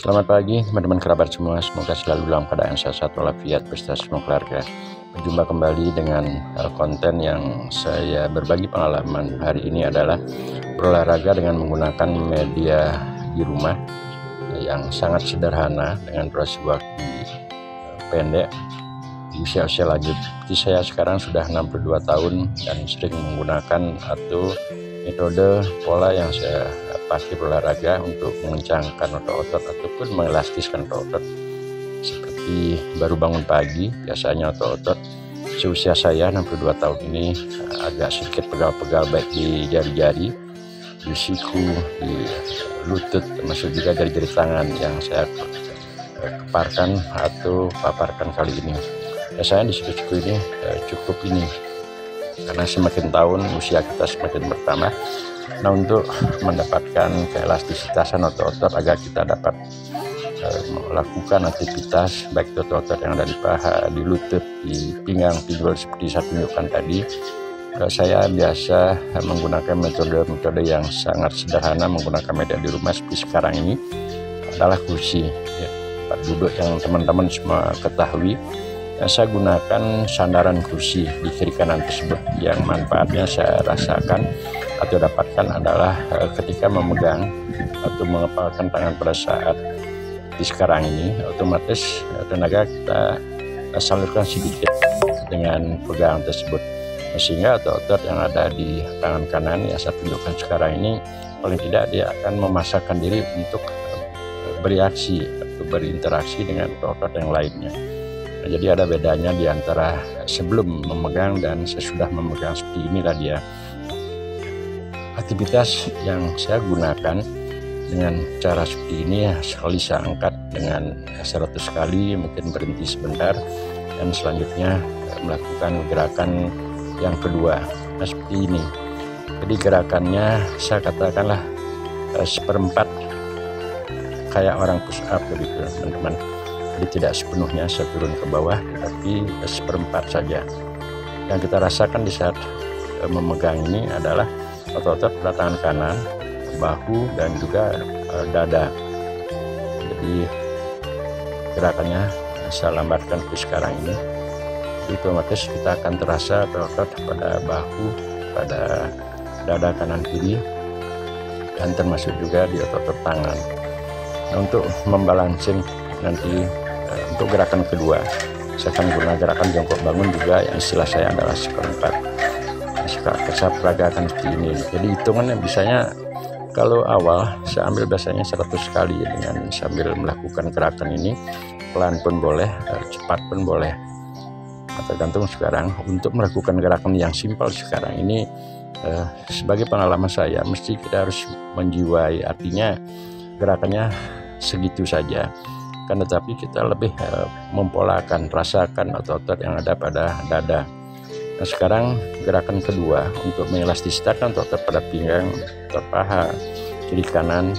Selamat pagi teman-teman kerabat semua, semoga selalu dalam keadaan sehat walafiat beserta semua keluarga. Berjumpa kembali dengan konten yang saya berbagi pengalaman hari ini adalah berolahraga dengan menggunakan media di rumah yang sangat sederhana dengan durasi waktu pendek di usia-usia lanjut. Seperti saya sekarang sudah 62 tahun dan sering menggunakan atau metode pola yang saya pakai berolahraga untuk mengencangkan otot-otot ataupun mengelastiskan otot-otot seperti baru bangun pagi. Biasanya otot-otot seusia saya 62 tahun ini agak sedikit pegal-pegal, baik di jari-jari, di siku, di lutut, termasuk juga jari-jari tangan yang saya keparkan atau paparkan kali ini. Biasanya di siku-siku ini cukup ini, karena semakin tahun usia kita semakin bertambah. Nah, untuk mendapatkan keelastisitasan otot-otot agar kita dapat melakukan aktivitas baik otot-otot yang ada di paha, di lutut, di pinggang, pinggul seperti saya tunjukkan tadi, saya biasa menggunakan metode-metode yang sangat sederhana menggunakan media di rumah seperti sekarang ini adalah kursi, ya, tempat duduk yang teman-teman semua ketahui. Saya gunakan sandaran kursi di kiri kanan tersebut, yang manfaatnya saya rasakan atau dapatkan adalah ketika memegang atau mengepalkan tangan pada saat di sekarang ini, otomatis tenaga kita salurkan sedikit dengan pegangan tersebut, sehingga otot-otot yang ada di tangan kanan yang saya tunjukkan sekarang ini paling tidak dia akan memasakkan diri untuk bereaksi atau berinteraksi dengan otot-otot yang lainnya. Nah, jadi ada bedanya di antara sebelum memegang dan sesudah memegang. Seperti inilah dia aktivitas yang saya gunakan dengan cara seperti ini. Sekali saya angkat dengan 100 kali, mungkin berhenti sebentar, dan selanjutnya melakukan gerakan yang kedua. Nah, seperti ini. Jadi gerakannya saya katakanlah seperempat kayak orang push up begitu, teman-teman. Jadi tidak sepenuhnya saya turun ke bawah, tetapi seperempat saja. Yang kita rasakan di saat memegang ini adalah otot-otot pada tangan kanan, bahu, dan juga dada. Jadi gerakannya saya lambatkan ke sekarang ini. Jadi otomatis kita akan terasa otot-otot pada bahu, pada dada kanan kiri, dan termasuk juga di otot-otot tangan. Nah, untuk membalancing nanti untuk gerakan kedua, saya akan gunakan gerakan jongkok bangun juga, yang istilah saya adalah seperempat. Saya peragakan seperti ini. Jadi hitungannya bisanya kalau awal saya ambil biasanya 100 kali dengan sambil melakukan gerakan ini, pelan pun boleh, cepat pun boleh, tergantung sekarang. Untuk melakukan gerakan yang simpel sekarang ini, sebagai pengalaman saya, mesti kita harus menjiwai, artinya gerakannya segitu saja, kan, tetapi kita lebih mempolakan, rasakan otot-otot yang ada pada dada. Nah, sekarang gerakan kedua untuk mengelastiskan otot pada pinggang, otot paha, kiri kanan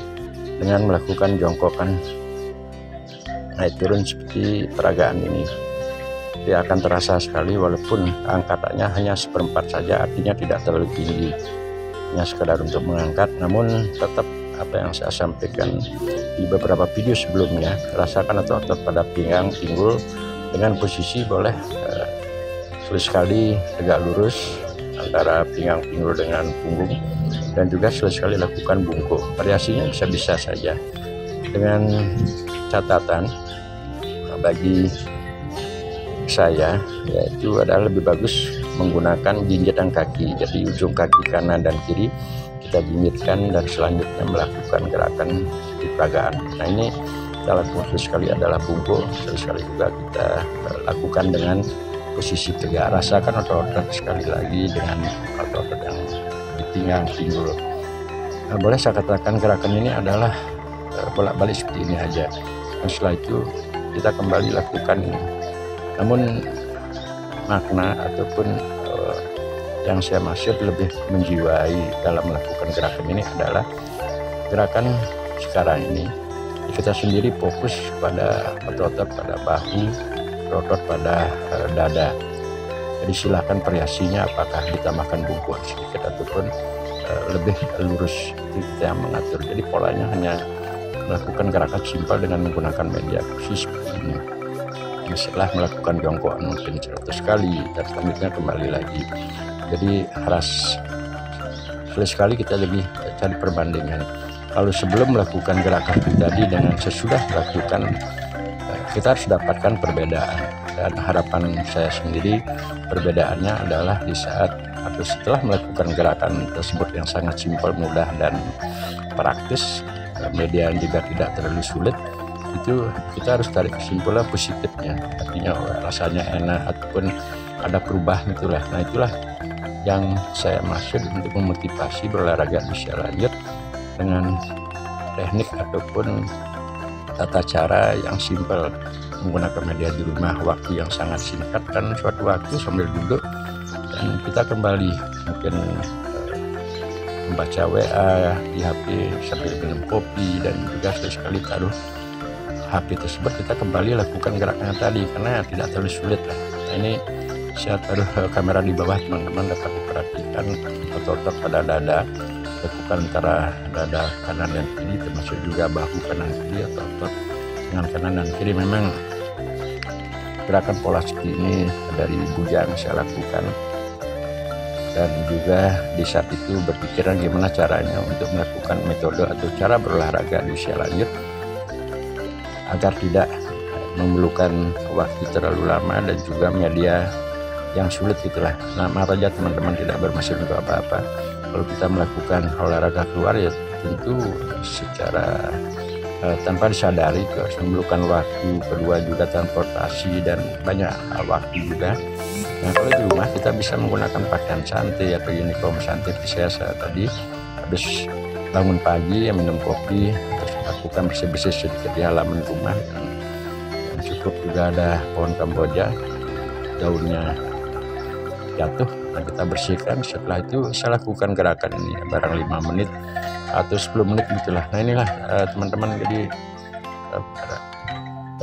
dengan melakukan jongkokan naik turun seperti peragaan ini. Dia akan terasa sekali walaupun angkatannya hanya seperempat saja, artinya tidak terlalu tinggi, hanya sekedar untuk mengangkat, namun tetap apa yang saya sampaikan di beberapa video sebelumnya. Rasakan otot-otot pada pinggang, pinggul dengan posisi boleh sekali tegak lurus antara pinggang pinggul dengan punggung, dan juga sekali lakukan bungkuk. Variasinya bisa-bisa saja, dengan catatan bagi saya yaitu adalah lebih bagus menggunakan jinjitan kaki. Jadi ujung kaki kanan dan kiri kita jinjitkan dan selanjutnya melakukan gerakan di peragaan. Nah, ini kita lakukan sekali adalah bungkuk, sekali juga kita lakukan dengan posisi tegak. Rasakan otot-otot sekali lagi dengan otot-otot yang di pinggang, pinggul. Nah, boleh saya katakan gerakan ini adalah bolak-balik seperti ini aja. Dan setelah itu kita kembali lakukan ini. Namun makna ataupun yang saya maksud lebih menjiwai dalam melakukan gerakan ini adalah gerakan sekarang ini kita sendiri fokus pada otot-otot pada bahu, otot pada dada. Jadi silakan variasinya, apakah ditambahkan bungkuan sedikit ataupun lebih lurus, itu kita yang mengatur. Jadi polanya hanya melakukan gerakan simpel dengan menggunakan media kursi seperti ini. Setelah melakukan jongkok mungkin 100 kali dan selanjutnya kembali lagi. Jadi harus sekali kita lebih cari perbandingan. Kalau sebelum melakukan gerakan itu tadi dengan sesudah melakukan, kita harus dapatkan perbedaan. Dan harapan saya sendiri perbedaannya adalah di saat atau setelah melakukan gerakan tersebut yang sangat simpel, mudah dan praktis, media yang juga tidak terlalu sulit, itu kita harus tarik kesimpulan positifnya, artinya rasanya enak ataupun ada perubahan itulah. Nah itulah yang saya maksud untuk memotivasi berolahraga di usia lanjut dengan teknik ataupun tata cara yang simpel, menggunakan media di rumah, waktu yang sangat singkat dan suatu waktu sambil duduk dan kita kembali mungkin membaca WA di HP sambil minum kopi, dan juga sekali taruh HP tersebut kita kembali lakukan gerakan tadi karena tidak terlalu sulit lah. Nah, ini saya taruh kamera di bawah, teman-teman dapat diperhatikan otot-otot pada dada, lakukan antara dada kanan dan kiri, termasuk juga bahu kanan kiri atau otot dengan kanan dan kiri. Memang gerakan pola seperti ini dari bujang saya lakukan, dan juga di saat itu berpikiran gimana caranya untuk melakukan metode atau cara berolahraga di usia lanjut agar tidak memerlukan waktu terlalu lama dan juga media yang sulit itulah. Nah, maaf aja teman-teman tidak bermaksud untuk apa-apa. Kalau kita melakukan olahraga keluar ya tentu secara tanpa disadari itu harus memerlukan waktu, kedua juga transportasi dan banyak waktu juga. Nah kalau di rumah kita bisa menggunakan pakaian santai atau uniform santai. Saya tadi habis bangun pagi ya minum kopi, terus lakukan bersih-bersih sedikit di halaman rumah, dan cukup juga ada pohon kamboja, daunnya jatuh, dan kita bersihkan. Setelah itu saya lakukan gerakan ini barang 5 menit atau 10 menit gitulah. Nah inilah teman-teman, jadi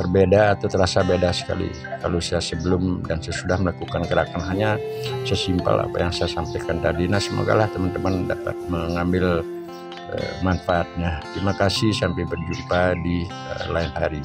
berbeda atau terasa beda sekali kalau saya sebelum dan sesudah melakukan gerakan, hanya sesimpel apa yang saya sampaikan tadi. Nah semoga lah teman-teman dapat mengambil manfaatnya. Terima kasih, sampai berjumpa di lain hari.